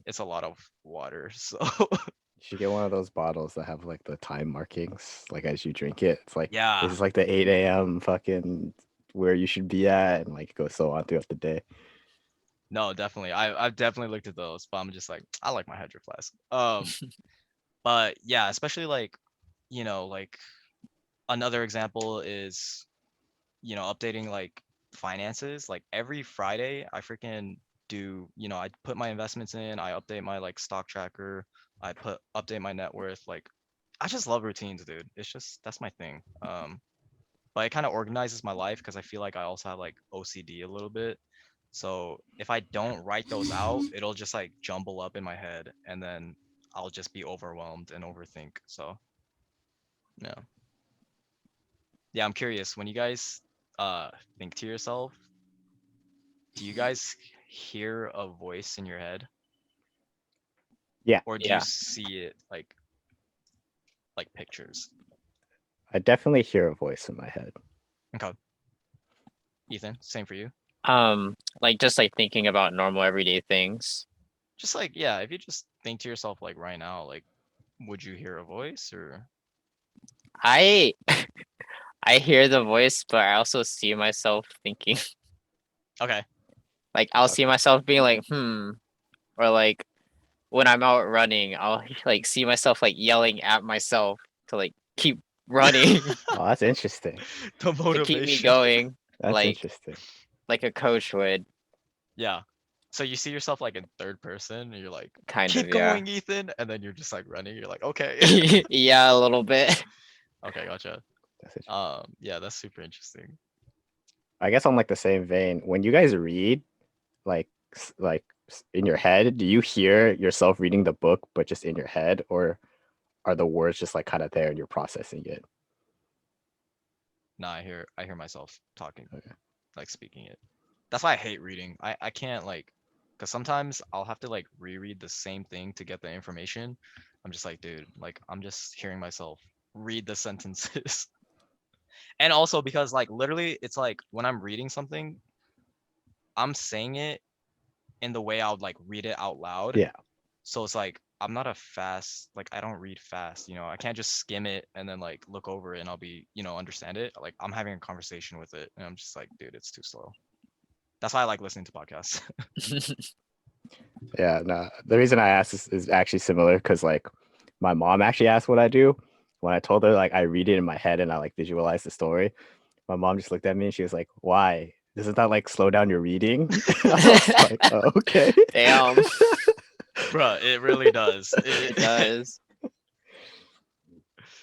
it's a lot of water. So You should get one of those bottles that have like the time markings, like as you drink it. It's like this yeah, is like the 8 a.m. fucking where you should be at, and like go so on throughout the day. no, definitely. I've definitely looked at those, but I'm just like I like my Hydro Flask. But yeah, especially like another example is updating like finances. Like every Friday, I freaking do. I put my investments in. I update my like stock tracker. I put update my net worth. Like I just love routines, dude. It's just that's my thing. But it kind of organizes my life because I feel like I also have like OCD a little bit. So if I don't write those out, it'll just like jumble up in my head, and then I'll just be overwhelmed and overthink. So yeah, yeah. I'm curious when you guys think to yourself, do you guys hear a voice in your head, Yeah, or do you Yeah. see it like pictures? I definitely hear a voice in my head. Okay, Ethan, same for you. Like just like thinking about normal everyday things. Just like, yeah, if you just think to yourself like right now, like, would you hear a voice or? I I hear the voice, but I also see myself thinking. Okay. Like I'll see Okay. myself being like, hmm, or like when I'm out running, I'll like see myself like yelling at myself to like keep running Oh, that's interesting. The to keep me motivation. going, That's like interesting. like a coach would, Yeah. So you see yourself like in third person and you're like, kind of, keep yeah. going, Ethan. And then you're just like running. You're like, okay. Yeah, a little bit. Okay, gotcha. That's interesting. Yeah, that's super interesting. I guess on like the same vein, when you guys read, like in your head, do you hear yourself reading the book but just in your head, or are the words just like kind of there and you're processing it? Nah, I hear myself talking, Okay. like speaking it. That's why I hate reading. I can't like, because sometimes I'll have to like reread the same thing to get the information. I'm just like, dude, like I'm just hearing myself read the sentences. And also because like literally it's like when I'm reading something, I'm saying it in the way I would like read it out loud. Yeah. So it's like I'm not a fast, like I don't read fast, you know. I can't just skim it and then like look over it and I'll be, understand it. Like I'm having a conversation with it and I'm just like, dude, it's too slow. That's why I like listening to podcasts. Yeah, no. The reason I asked is actually similar because like my mom actually asked what I do. When I told her like I read it in my head and I like visualize the story, my mom just looked at me and she was like, "Why? Doesn't that like slow down your reading?" I was like, "Oh, okay." Damn, Bruh, it really does. it does.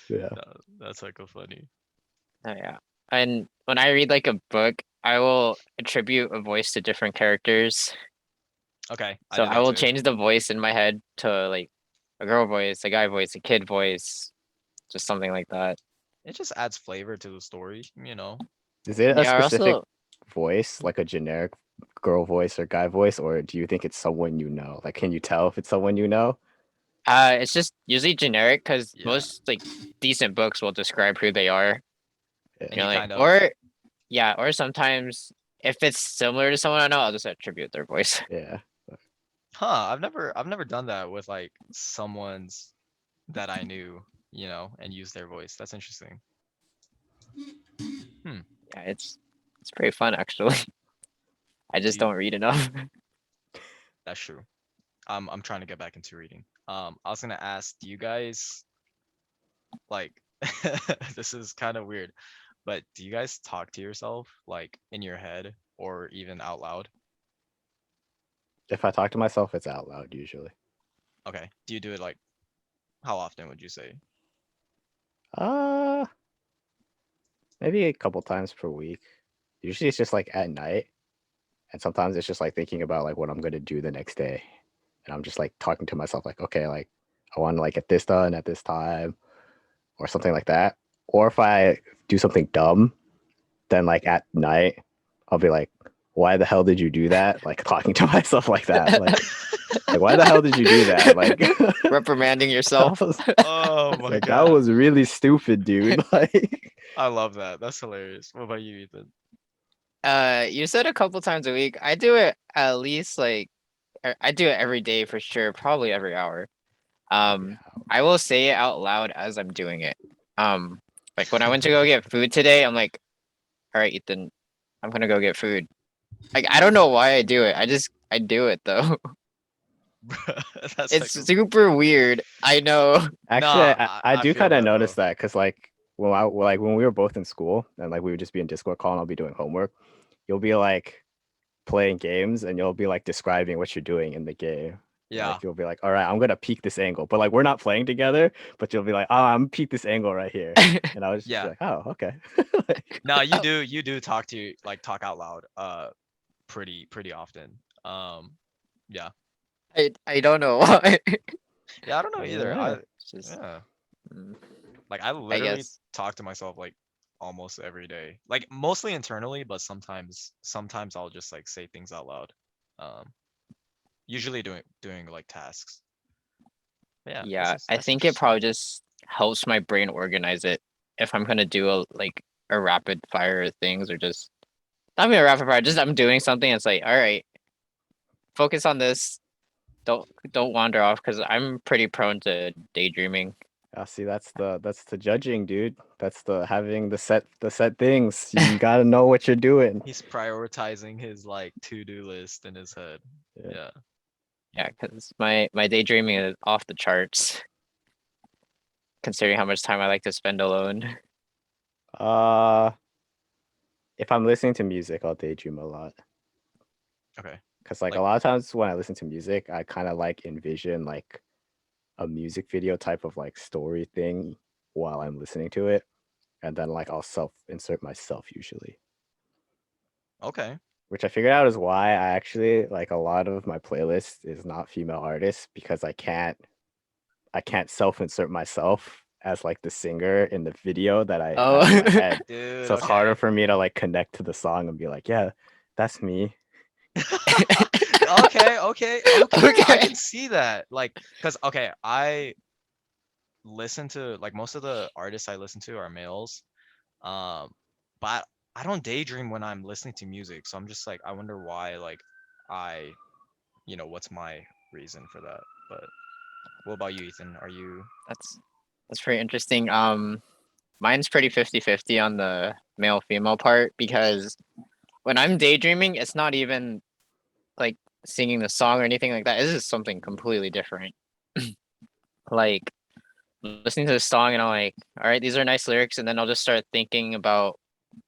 Yeah. No, that's like a funny. Oh, yeah. And when I read like a book, I will attribute a voice to different characters. Okay, I So do I that will too. change the voice in my head to like a girl voice, a guy voice, a kid voice, just something like that. It just adds flavor to the story. Is it a Yeah, or specific also, voice, like a generic girl voice or guy voice, or do you think it's someone you know? Like, can you tell if it's someone you know? it's just usually generic because Yeah. most like decent books will describe who they are. And You know, you like kind of, or yeah, or sometimes if it's similar to someone I know, I'll just attribute their voice. Yeah. huh, I've never done that with like someone's that I knew, and use their voice. That's interesting. Hmm. Yeah, it's pretty fun actually. I Do just you, don't read enough. that's true. I'm trying to get back into reading. I was gonna ask, do you guys like this is kind of weird, but do you guys talk to yourself like in your head or even out loud? If I talk to myself, it's out loud usually. Okay. Do you do it like how often would you say? Uh, Maybe a couple times per week. Usually it's just like at night, and sometimes it's just like thinking about like what I'm gonna do the next day, and I'm just like talking to myself like, okay, like I want to like get this done at this time or something like that. Or if I do something dumb, then like at night I'll be like, why the hell did you do that? Like talking to myself like that, like why the hell did you do that? Like Reprimanding I yourself. was Oh my like that god. was really stupid, dude. Like I love that. That's hilarious. What about you, Ethan? You said a couple times a week. I do it at least like I do it every day for sure, probably every hour. every I will say it out loud as I'm doing it. Like when I went to go get food today, I'm like, all right, Ethan, I'm gonna go get food. Like I don't know why I do it. I do it though. That's It's like a super weird. I know. Actually, nah. I I do feel kind of that, notice bro. that because like when we were both in school and like we would just be in Discord call and I'll be doing homework, you'll be like playing games and you'll be like describing what you're doing in the game. Yeah. Like you'll be like, all right, I'm gonna peek this angle, but like we're not playing together, but you'll be like, oh, I'm gonna peek this angle right here, and I was just be Yeah. like, oh, okay. Like, No, you Oh, do you do talk out loud pretty often. Yeah. I don't know why. Yeah, I don't know either. yeah. It's just Yeah. mm, Like I I literally guess. talk to myself like almost every day. Like mostly internally, but sometimes I'll just like say things out loud. Um Usually doing like tasks. But yeah, Yeah, I that's think it interesting. probably just helps my brain organize it if I'm gonna do a rapid fire things or just not even a rapid fire, just I'm doing something, it's like, all right, focus on this. don't wander off because I'm pretty prone to daydreaming. See, that's the judging, dude. That's the having the set things. You gotta know what you're doing. He's prioritizing his like to-do list in his head. Yeah. Yeah. Yeah, because my daydreaming is off the charts, considering how much time I like to spend alone. Uh, if I'm listening to music, I'll daydream a lot. Okay. Cause like a Like- lot of times when I listen to music, I kind of like envision like a music video type of like story thing while I'm listening to it, and then like I'll self insert myself usually, Okay. which I figured out is why I actually like a lot of my playlist is not female artists because I can't self insert myself as like the singer in the video that I Oh. have in my head. Dude, So it's harder for me to like connect to the song and be like, yeah, that's me. okay, okay, okay. I Okay. can see that. Like, cause okay, I listen to like most of the artists I listen to are males. Um, but I don't daydream when I'm listening to music. So I'm just like, I wonder why. Like, I, what's my reason for that? But what about you, Ethan? Are you? That's pretty interesting. Mine's pretty 50-50 on the male female part because when I'm daydreaming, it's not even like singing the song or anything like that. This is something completely different. Like listening to the song and I'm like, all right, these are nice lyrics, and then I'll just start thinking about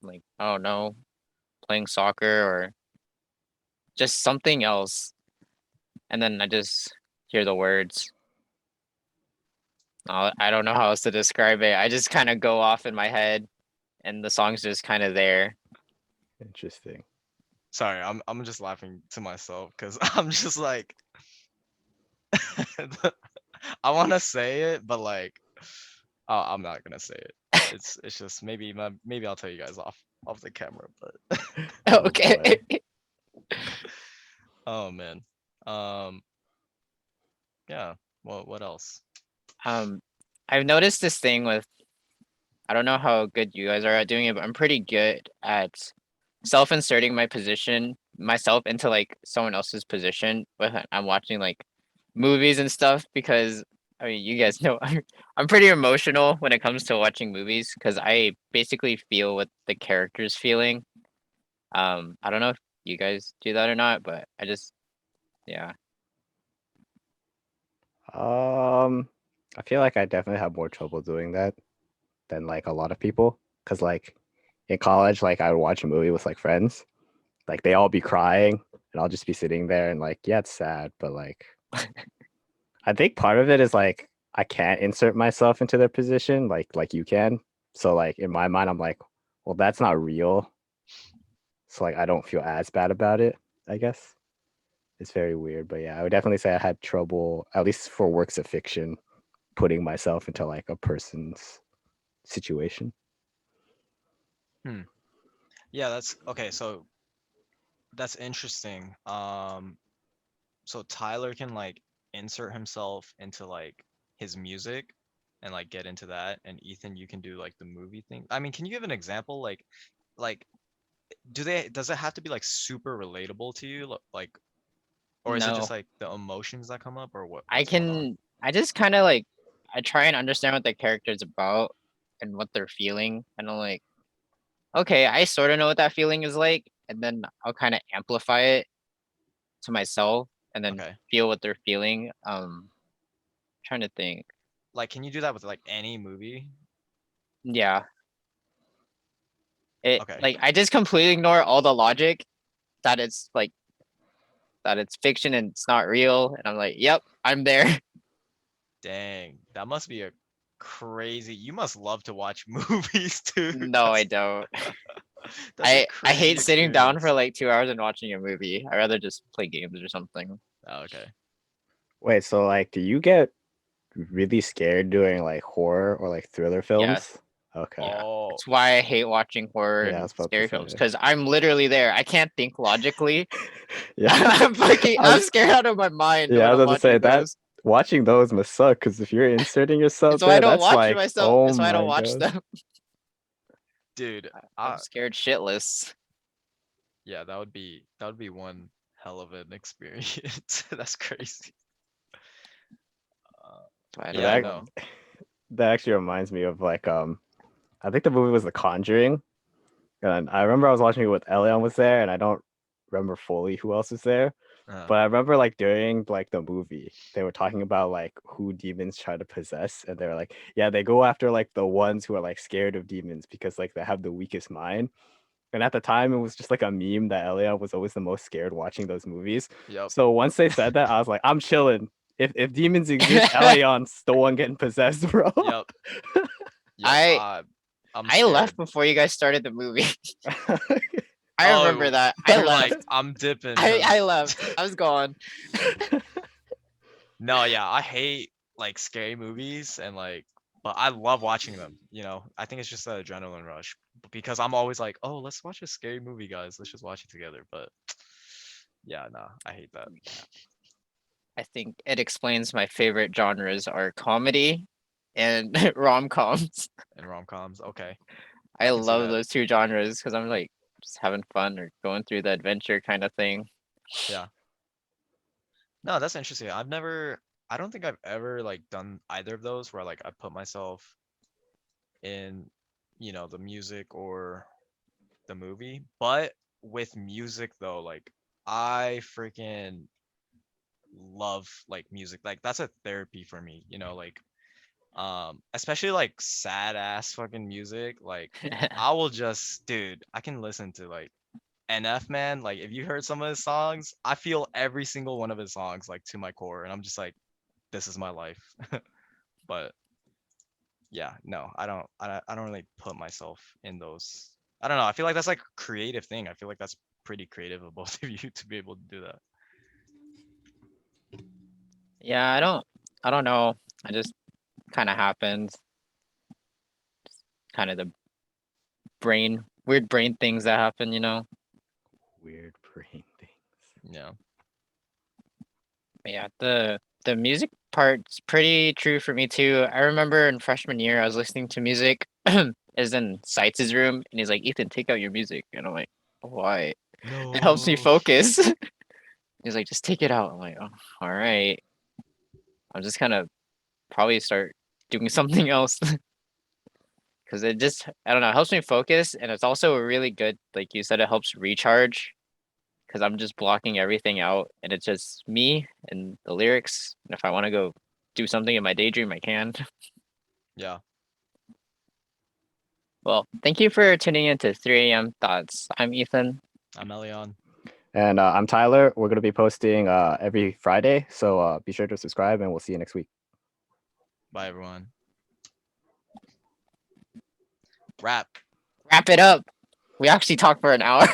like, oh no, playing soccer or just something else. And then I just hear the words. I don't know how else to describe it. I just kind of go off in my head and the song's just kind of there. Interesting. Sorry, I'm just laughing to myself because I'm just like, I want to say it, but like, oh, I'm not gonna say it. It's just maybe I'll tell you guys off the camera, but Oh Okay. boy. oh man, um, yeah. What else? Um, I've noticed this thing with, I don't know how good you guys are at doing it, but I'm pretty good at self-inserting myself into like someone else's position when I'm watching like movies and stuff because I mean you guys know I'm pretty emotional when it comes to watching movies because I basically feel what the character's feeling. I don't know if you guys do that or not, but I just yeah. I feel like I definitely have more trouble doing that than like a lot of people. Cause like in college, like I would watch a movie with like friends, like they all be crying, and I'll just be sitting there and like, yeah, it's sad, but like I think part of it is like I can't insert myself into their position like you can. So like in my mind, I'm like, well, that's not real. So like I don't feel as bad about it, I guess. It's very weird, but yeah, I would definitely say I had trouble, at least for works of fiction, putting myself into like a person's situation. Yeah, that's okay. So that's interesting. So Tyler can like insert himself into like his music and like get into that, and Ethan, you can do like the movie thing. I mean, can you give an example? Like, does it have to be like super relatable to you? Like, or is it just No. like the emotions that come up, or I what's going on? I just kind of like I try and understand what the character's about and what they're feeling and I'm like, okay, I sort of know what that feeling is like, and then I'll kind of amplify it to myself and then Okay. feel what they're feeling. Trying to think. Like, can you do that with like any movie? Yeah. It Okay. like I just completely ignore all the logic that it's like that it's fiction and it's not real and I'm like, "Yep, I'm there." Dang, that must be a crazy. You must love to watch movies too. No, I don't. That's a I hate crazy sitting down for experience. like 2 hours and watching a movie. I rather just play games or something. Oh, okay. Wait, so like, do you get really scared doing like horror or like thriller Yes. films? Okay. Yeah. Oh, It's why I hate watching horror Yeah, I and was about to scary films say. because I'm literally there. I can't think logically. Yeah. I I'm was, scared out of my mind yeah, when I was I'm about to say watching that those. watching those must suck because if you're inserting yourself It's why I there, don't that's watch like, myself. oh It's why I don't my watch god. them. dude. I'm scared shitless. Yeah, that would be one hell of an experience. That's crazy. So I don't Yeah, That know. no. that actually reminds me of like I think the movie was The Conjuring. And I remember I was watching it with Elion was there, and I don't remember fully who else was there. Uh, But I remember like during like the movie, they were talking about like who demons try to possess, and they were like, yeah, they go after like the ones who are like scared of demons because like they have the weakest mind. And at the time, it was just like a meme that Elion was always the most scared watching those movies. yep. So once they said that, I was like, I'm chilling. If demons exist, Elion's the one getting possessed, bro. Yep. Yep. I I'm I left scared. before you guys started the movie. I remember Oh, that. I you're like, left. I'm dipping I because left. I was gone. no, yeah, I hate like scary movies and like, but I love watching them. I think it's just the adrenaline rush because I'm always like, oh, let's watch a scary movie, guys. Let's just watch it together. But yeah, nah, I hate that. I think it explains my favorite genres are comedy and rom-coms. And rom-coms, okay, I I can see love that. those two genres because I'm like just having fun or going through the adventure kind of thing. Yeah. No, that's interesting. I don't think I've ever like done either of those where like I put myself in, the music or the movie. But with music though, like I freaking love like music. Like that's a therapy for me, like especially like sad ass fucking music. Like I will just dude, I can listen to like NF man. Like if you heard some of his songs, I feel every single one of his songs like to my core and I'm just like, this is my life. But yeah, no, I don't really put myself in those. I don't know. I feel like that's like a creative thing. I feel like that's pretty creative of both of you to be able to do that. Yeah, I don't know. I just kind of happens. Kind of the weird brain things that happen. Weird brain things. Yeah. But yeah, the music part's pretty true for me too. I remember in freshman year I was listening to music is in Sights' room and he's like, Ethan, take out your music. And I'm like, why? It helps me No. focus. He's like, just take it out. I'm like, oh, all right. I'm just gonna probably start doing something else because it just I don't know, it helps me focus and it's also really good, like you said, it helps recharge because I'm just blocking everything out and it's just me and the lyrics. And if I want to go do something in my daydream, I can. Yeah. Well, thank you for tuning in to 3 a.m. Thoughts. I'm Ethan. I'm Elion. And I'm Tyler. We're gonna be posting every Friday, so be sure to subscribe, and we'll see you next week. Bye everyone. Wrap. Wrap it up. We actually talked for an hour.